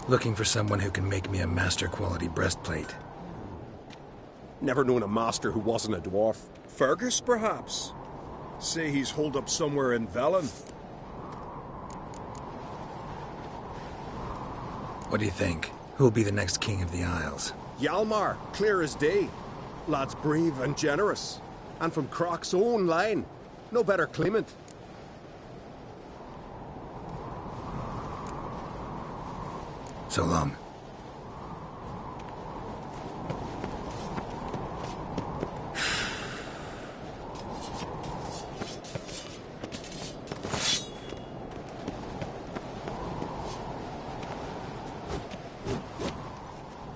Looking for someone who can make me a master-quality breastplate. Never known a master who wasn't a dwarf. Fergus, perhaps? Say he's holed up somewhere in Velen. What do you think? Who'll be the next king of the Isles? Hjalmar, clear as day. Lad's brave and generous. And from Croc's own line. No better claimant. So long.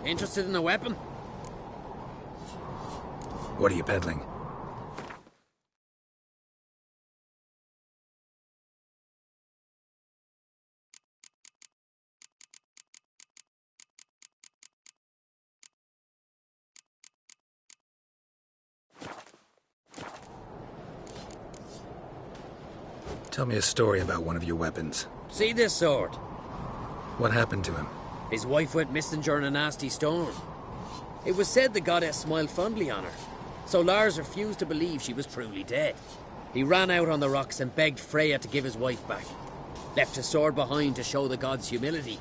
Interested in a weapon? What are you peddling? Tell me a story about one of your weapons. See this sword? What happened to him? His wife went missing during a nasty storm. It was said the goddess smiled fondly on her, so Lars refused to believe she was truly dead. He ran out on the rocks and begged Freya to give his wife back. Left his sword behind to show the gods' humility,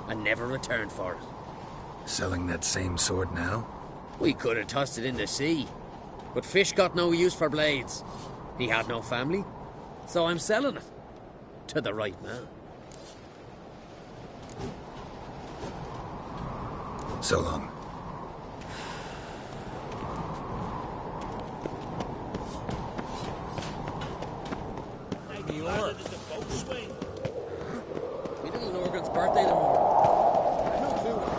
and never returned for it. Selling that same sword now? We could have tossed it in the sea, but fish got no use for blades. He had no family, so I'm selling it. To the right man. So long. We little Norgan's birthday tomorrow. I've no clue what to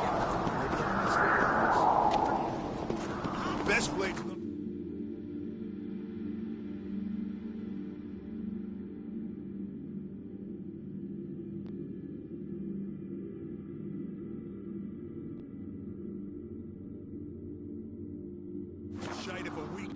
get. Best blade in the... Shite of a week.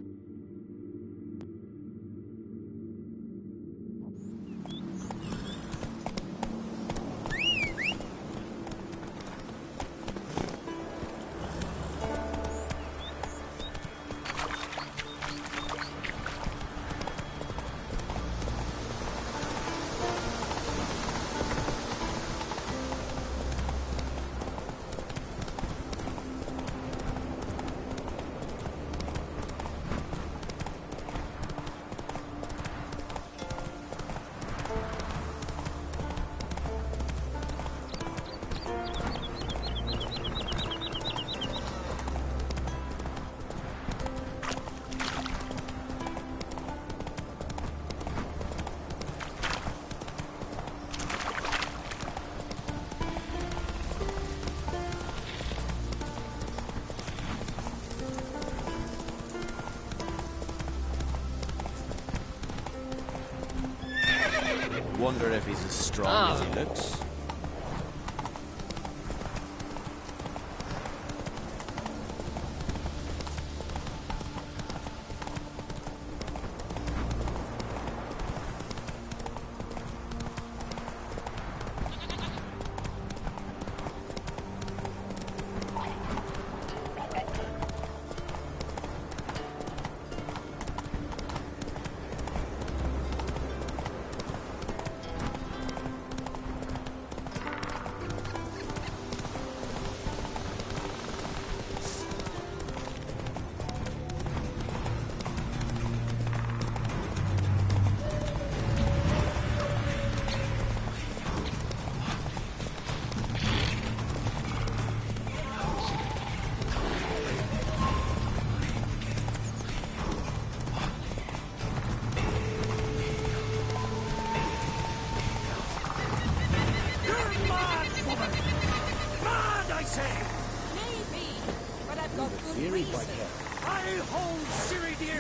Wonder if he's as strong as he looks.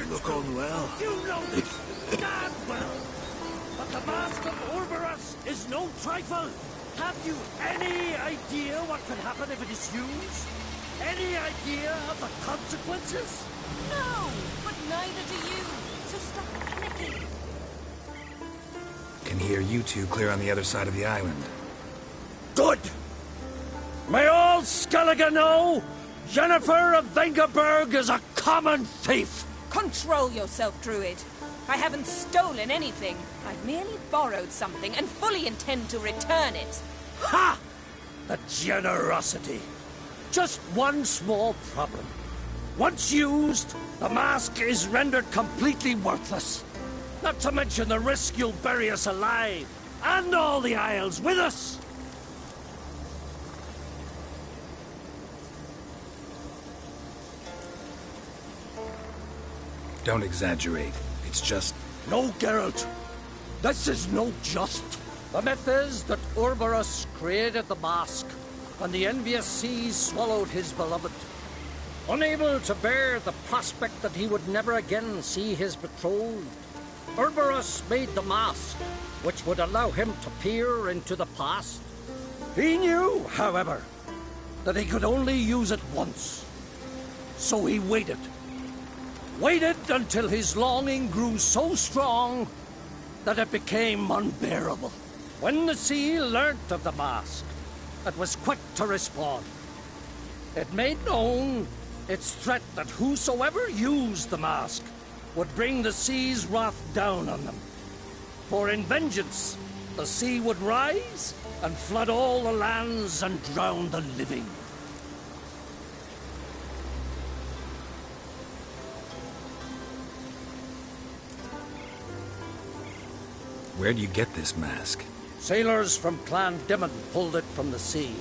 Look on well. You know this damn well. But the Mask of Orboros is no trifle. Have you any idea what could happen if it is used? Any idea of the consequences? No, but neither do you. So stop panicking. Can hear you two clear on the other side of the island. Good! May all Skellige know, Yennefer of Vengerberg is a common thief. Control yourself, Druid. I haven't stolen anything. I've merely borrowed something and fully intend to return it. Ha! The generosity. Just one small problem. Once used, the mask is rendered completely worthless. Not to mention the risk you'll bury us alive, and all the Isles with us. Don't exaggerate. It's just... No, Geralt. This is no just. The myth is that Urberus created the mask, and the envious seas swallowed his beloved. Unable to bear the prospect that he would never again see his betrothed, Urberus made the mask, which would allow him to peer into the past. He knew, however, that he could only use it once. So he waited. Waited until his longing grew so strong that it became unbearable. When the sea learnt of the mask, it was quick to respond. It made known its threat that whosoever used the mask would bring the sea's wrath down on them. For in vengeance, the sea would rise and flood all the lands and drown the living. Where do you get this mask? Sailors from Clan Dimon pulled it from the sea,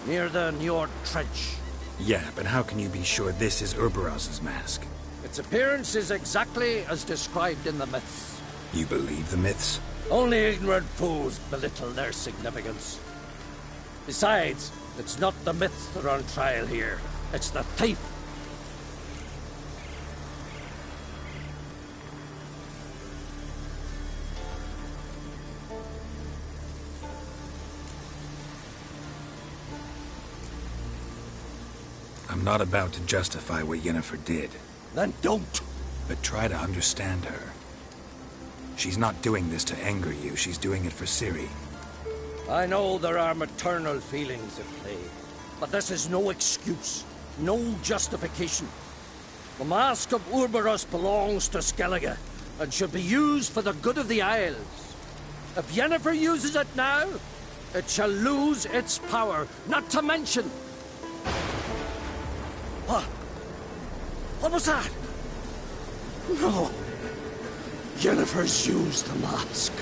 near the Njord Trench. Yeah, but how can you be sure this is Urberos's mask? Its appearance is exactly as described in the myths. You believe the myths? Only ignorant fools belittle their significance. Besides, it's not the myths that are on trial here. It's the thief. I'm not about to justify what Yennefer did, Then don't. but try to understand her. She's not doing this to anger you, she's doing it for Ciri. I know there are maternal feelings at play, but this is no excuse, no justification. The Mask of Urberus belongs to Skellige, and should be used for the good of the Isles. If Yennefer uses it now, it shall lose its power, not to mention... What? What was that? No. Yennefer's used the mask.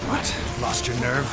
What? Lost your nerve?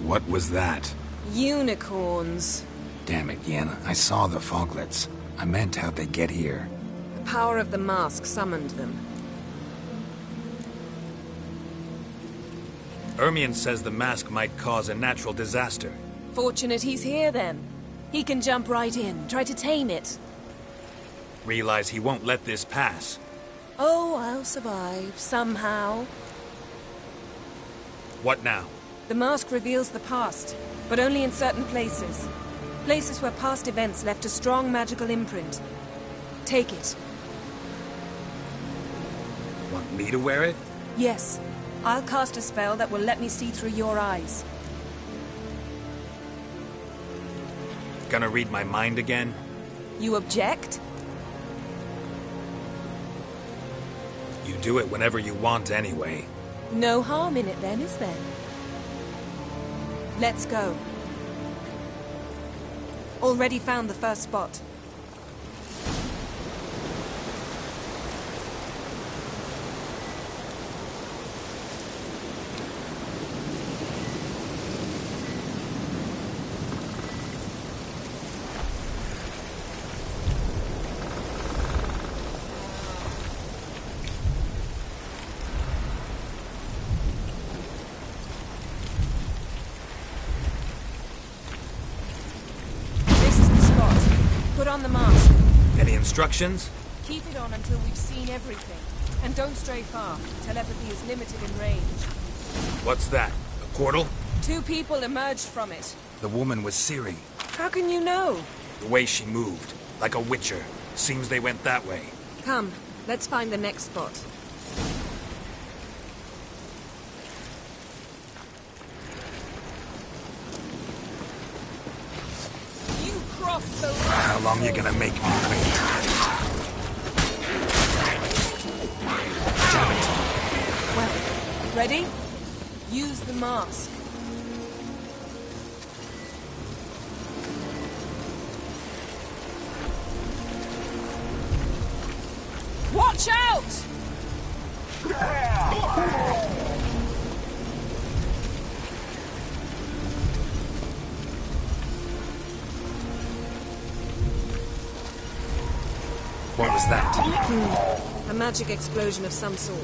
What was that? Unicorns. Damn it, Yen. I saw the foglets. I meant how'd they get here. The power of the mask summoned them. Ermion says the mask might cause a natural disaster. Fortunate he's here, then. He can jump right in, try to tame it. Realize he won't let this pass. Oh, I'll survive, somehow. What now? The mask reveals the past, but only in certain places. Places where past events left a strong magical imprint. Take it. Want me to wear it? Yes. I'll cast a spell that will let me see through your eyes. Gonna read my mind again? You object? You do it whenever you want anyway. No harm in it then, is there? Let's go. Already found the first spot. Put on the mask. Any instructions? Keep it on until we've seen everything. And don't stray far. Telepathy is limited in range. What's that? A portal? 2 people emerged from it. The woman was Ciri. How can you know? The way she moved. Like a witcher. Seems they went that way. Come, let's find the next spot. You crossed the line. How long you gonna make me wait? Damn it. Well, ready? Use the mask. Watch out! What was that? A magic explosion of some sort.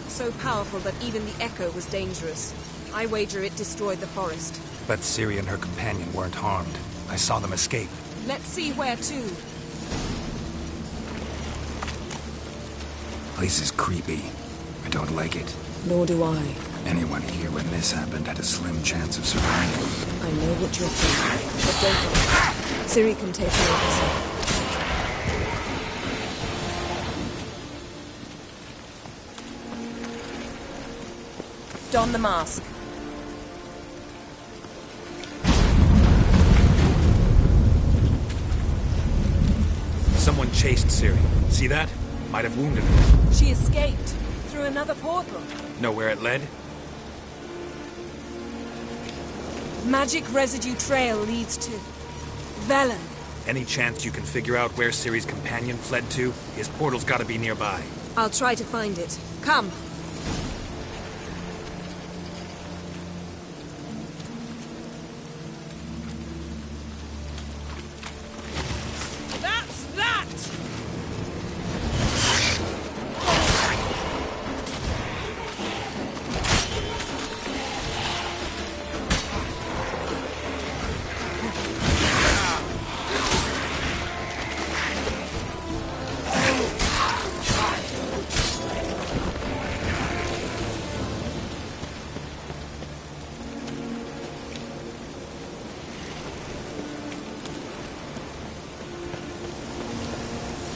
So powerful that even the echo was dangerous. I wager it destroyed the forest. But Ciri and her companion weren't harmed. I saw them escape. Let's see where to. Place is creepy. I don't like it. Nor do I. Anyone here when this happened had a slim chance of surviving. I know what you're thinking, but don't worry. Ciri can take care of herself. Don the mask. Someone chased Ciri. See that? Might have wounded her. She escaped through another portal. Know where it led? Magic residue trail leads to Velen. Any chance you can figure out where Ciri's companion fled to? His portal's gotta be nearby. I'll try to find it. Come. That's that!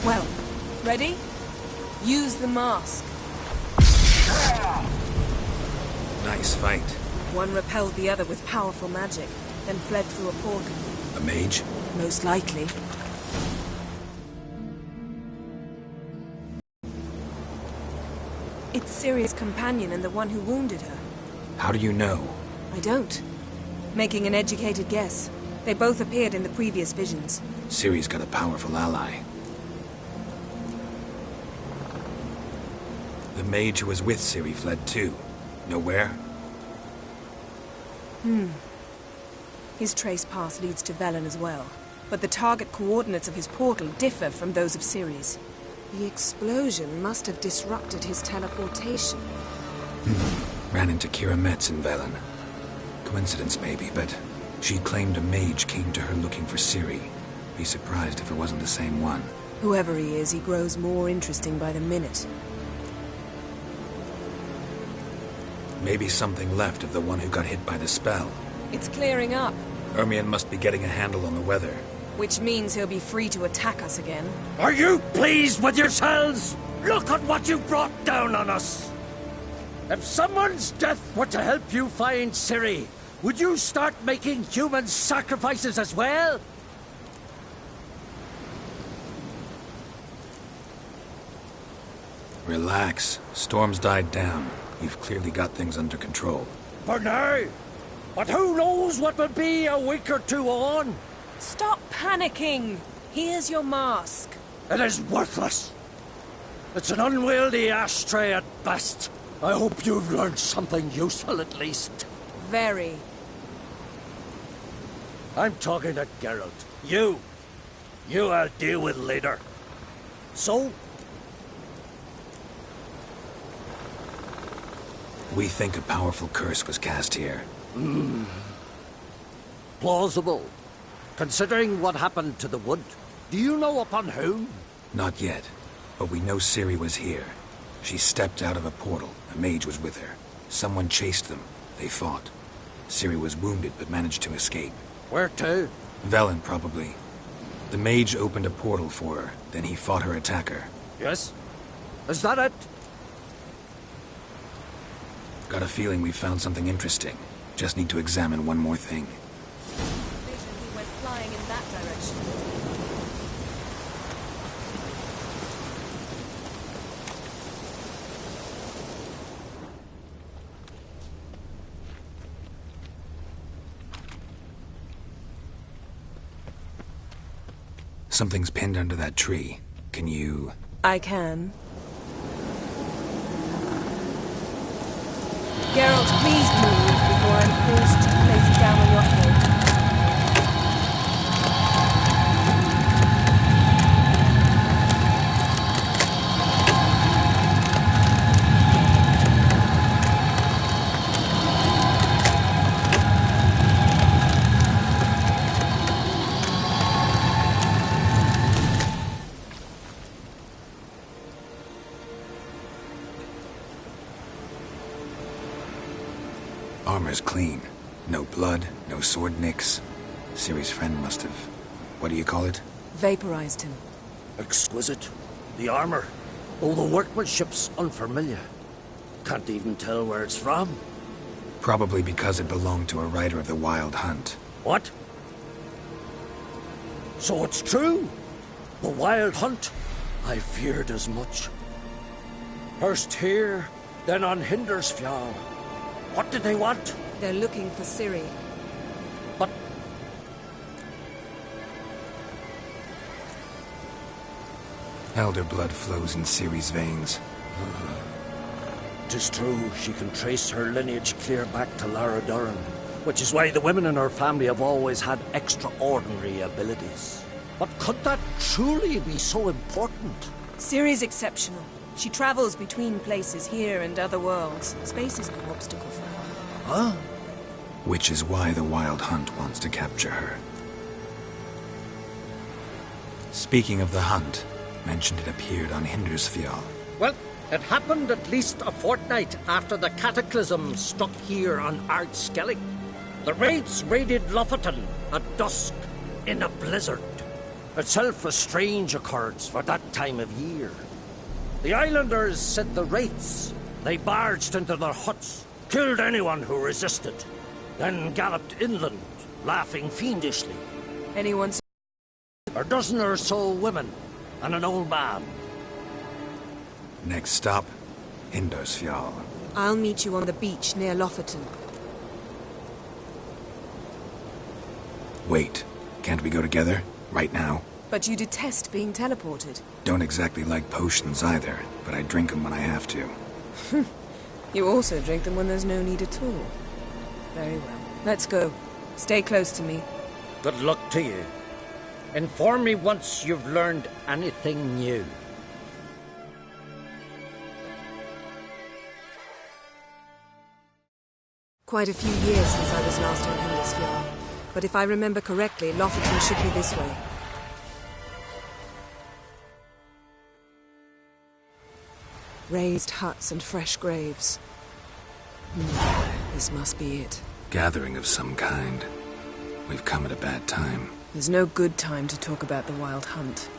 Well, ready? Use the mask. Nice fight. One repelled the other with powerful magic. then fled through a portal. A mage? Most likely. It's Ciri's companion and the one who wounded her. How do you know? I don't. Making an educated guess. They both appeared in the previous visions. Ciri's got a powerful ally. The mage who was with Ciri fled too. Know where? His trace path leads to Velen as well. But the target coordinates of his portal differ from those of Ciri's. The explosion must have disrupted his teleportation. Ran into Kira Metz in Velen. Coincidence maybe, but she claimed a mage came to her looking for Ciri. Be surprised if it wasn't the same one. Whoever he is, he grows more interesting by the minute. Maybe something left of the one who got hit by the spell. It's clearing up, Ermion must be getting a handle on the weather. which means he'll be free to attack us again. Are you pleased with yourselves? Look at what you've brought down on us. If someone's death were to help you find Ciri, would you start making human sacrifices as well? Relax. Storm's died down. You've clearly got things under control. For now. But who knows what will be a week or two on? Stop panicking! Here's your mask. It is worthless. It's an unwieldy ashtray at best. I hope you've learned something useful at least. Very. I'm talking to Geralt. You I'll deal with later. So, We think a powerful curse was cast here. plausible. Considering what happened to the wood, do you know upon whom? Not yet, but we know Ciri was here. She stepped out of a portal. A mage was with her. Someone chased them. They fought. Ciri was wounded but managed to escape. Where to? Velen, probably. The mage opened a portal for her, then he fought her attacker. Yes? Is that it? Got a feeling we found something interesting. Just need to examine one more thing. He went flying in that direction. Something's pinned under that tree. Can you... I can. Geralt, please move before I'm forced to place it down on your head. Armor's clean. No blood, no sword nicks. Ciri's friend must have... What do you call it? Vaporized him. Exquisite. The armor. Oh, the workmanship's unfamiliar. Can't even tell where it's from. Probably because it belonged to a rider of the Wild Hunt. What? So it's true? The Wild Hunt? I feared as much. First here, then on Hindersfjall. What did they want? They're looking for Ciri. But Elder blood flows in Ciri's veins. 'tis true she can trace her lineage clear back to Lara Durran, which is why the women in her family have always had extraordinary abilities. But could that truly be so important? Ciri's exceptional. She travels between places here and other worlds. Space is no obstacle for her. Huh? Which is why the Wild Hunt wants to capture her. Speaking of the hunt, mentioned it appeared on Hindersfjall. Well, it happened at least a fortnight after the cataclysm struck here on Ardskellig. The raids raided Lofoten at dusk in a blizzard. Itself a strange occurrence for that time of year. The islanders said the wraiths. They barged into their huts, killed anyone who resisted, then galloped inland laughing fiendishly. Anyone's... A dozen or so women, and an old man. Next stop, Hindarsfjall. I'll meet you on the beach near Lofoten. Wait, can't we go together? Right now? But you detest being teleported. Don't exactly like potions either, but I drink them when I have to. You also drink them when there's no need at all. Very well. Let's go. Stay close to me. Good luck to you. Inform me once you've learned anything new. Quite a few years since I was last on Hindarsfjall. But if I remember correctly, Lofoten should be this way. Raised huts and fresh graves. This must be it. Gathering of some kind. We've come at a bad time. There's no good time to talk about the Wild Hunt.